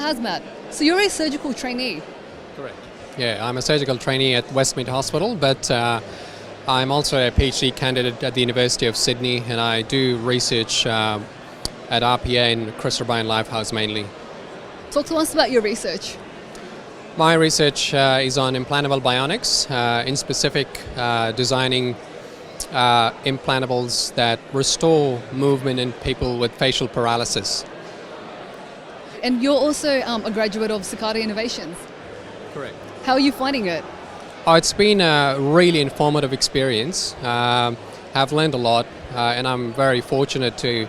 Hasmat, so you're a surgical trainee. Correct. Yeah, I'm a surgical trainee at Westmead Hospital, but I'm also a PhD candidate at the University of Sydney, and I do research at RPA and Christopher Lifehouse mainly. Talk to us about your research. My research is on implantable bionics, in specific designing implantables that restore movement in people with facial paralysis. And you're also a graduate of Cicada Innovations. Correct. How are you finding it? Oh, it's been a really informative experience. I've learned a lot, and I'm very fortunate to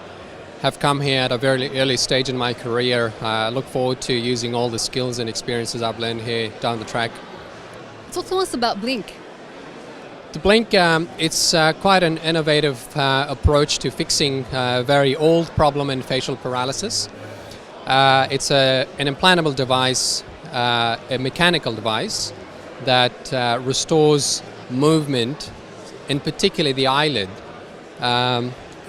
have come here at a very early stage in my career. I look forward to using all the skills and experiences I've learned here down the track. Talk to us about Blinc. The Blinc, it's quite an innovative approach to fixing a very old problem in facial paralysis. It's an implantable device, a mechanical device that restores movement, in particular the eyelid,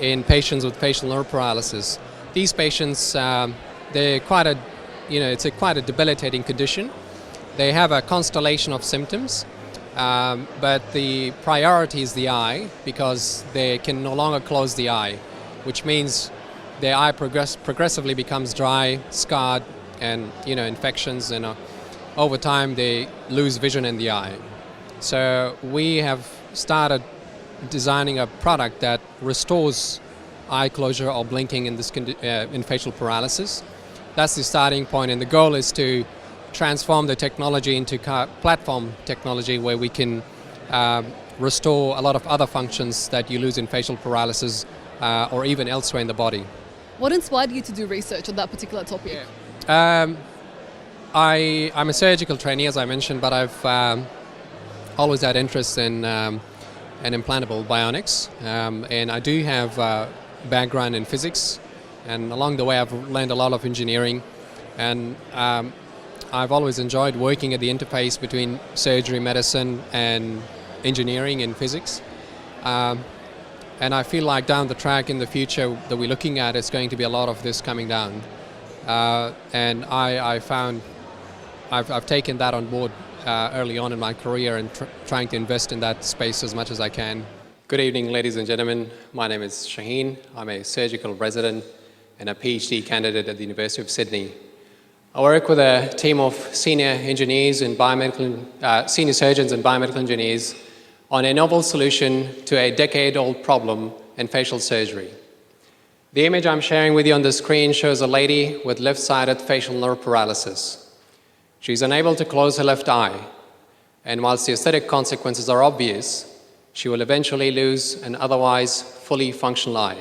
in patients with facial nerve paralysis. These patients, they're quite a, it's quite a debilitating condition. They have a constellation of symptoms, but the priority is the eye, because they can no longer close the eye, which means their eye progressively becomes dry, scarred, and infections, and over time they lose vision in the eye. So we have started designing a product that restores eye closure or blinking in this in facial paralysis. That's the starting point, and the goal is to transform the technology into platform technology where we can restore a lot of other functions that you lose in facial paralysis or even elsewhere in the body. What inspired you to do research on that particular topic? Yeah. I'm a surgical trainee, as I mentioned, but I've always had interest in implantable bionics, and I do have a background in physics, and along the way I've learned a lot of engineering, and I've always enjoyed working at the interface between surgery, medicine, and engineering and physics. And I feel like down the track in the future that we're looking at, it's going to be a lot of this coming down. And I've taken that on board early on in my career and trying to invest in that space as much as I can. Good evening, ladies and gentlemen. My name is Shaheen. I'm a surgical resident and a PhD candidate at the University of Sydney. I work with a team of senior engineers and senior surgeons and biomedical engineers on a novel solution to a decade-old problem in facial surgery. The image I'm sharing with you on the screen shows a lady with left-sided facial nerve paralysis. She's unable to close her left eye, and whilst the aesthetic consequences are obvious, she will eventually lose an otherwise fully functional eye.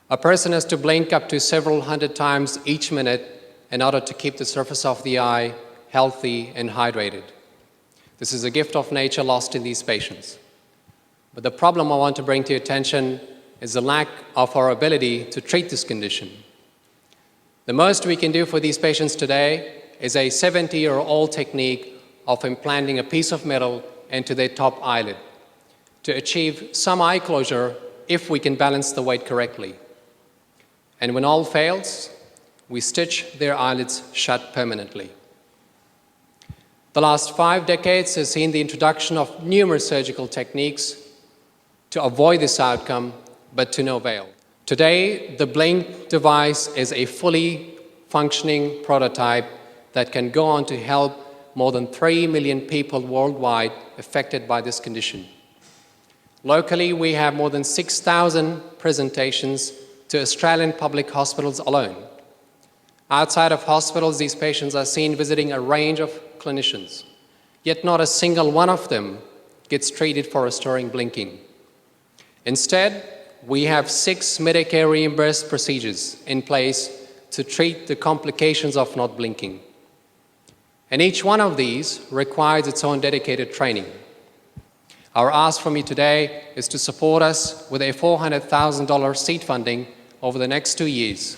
A person has to blink up to several hundred times each minute in order to keep the surface of the eye healthy and hydrated. This is a gift of nature lost in these patients. But the problem I want to bring to your attention is the lack of our ability to treat this condition. The most we can do for these patients today is a 70-year-old technique of implanting a piece of metal into their top eyelid to achieve some eye closure if we can balance the weight correctly. And when all fails, we stitch their eyelids shut permanently. The last 5 decades has seen the introduction of numerous surgical techniques to avoid this outcome, but to no avail. Today, the Blinc device is a fully functioning prototype that can go on to help more than 3 million people worldwide affected by this condition. Locally, we have more than 6,000 presentations to Australian public hospitals alone. Outside of hospitals, these patients are seen visiting a range of clinicians, yet not a single one of them gets treated for restoring blinking. Instead, we have 6 Medicare reimbursed procedures in place to treat the complications of not blinking. And each one of these requires its own dedicated training. Our ask from you today is to support us with a $400,000 seed funding over the next 2 years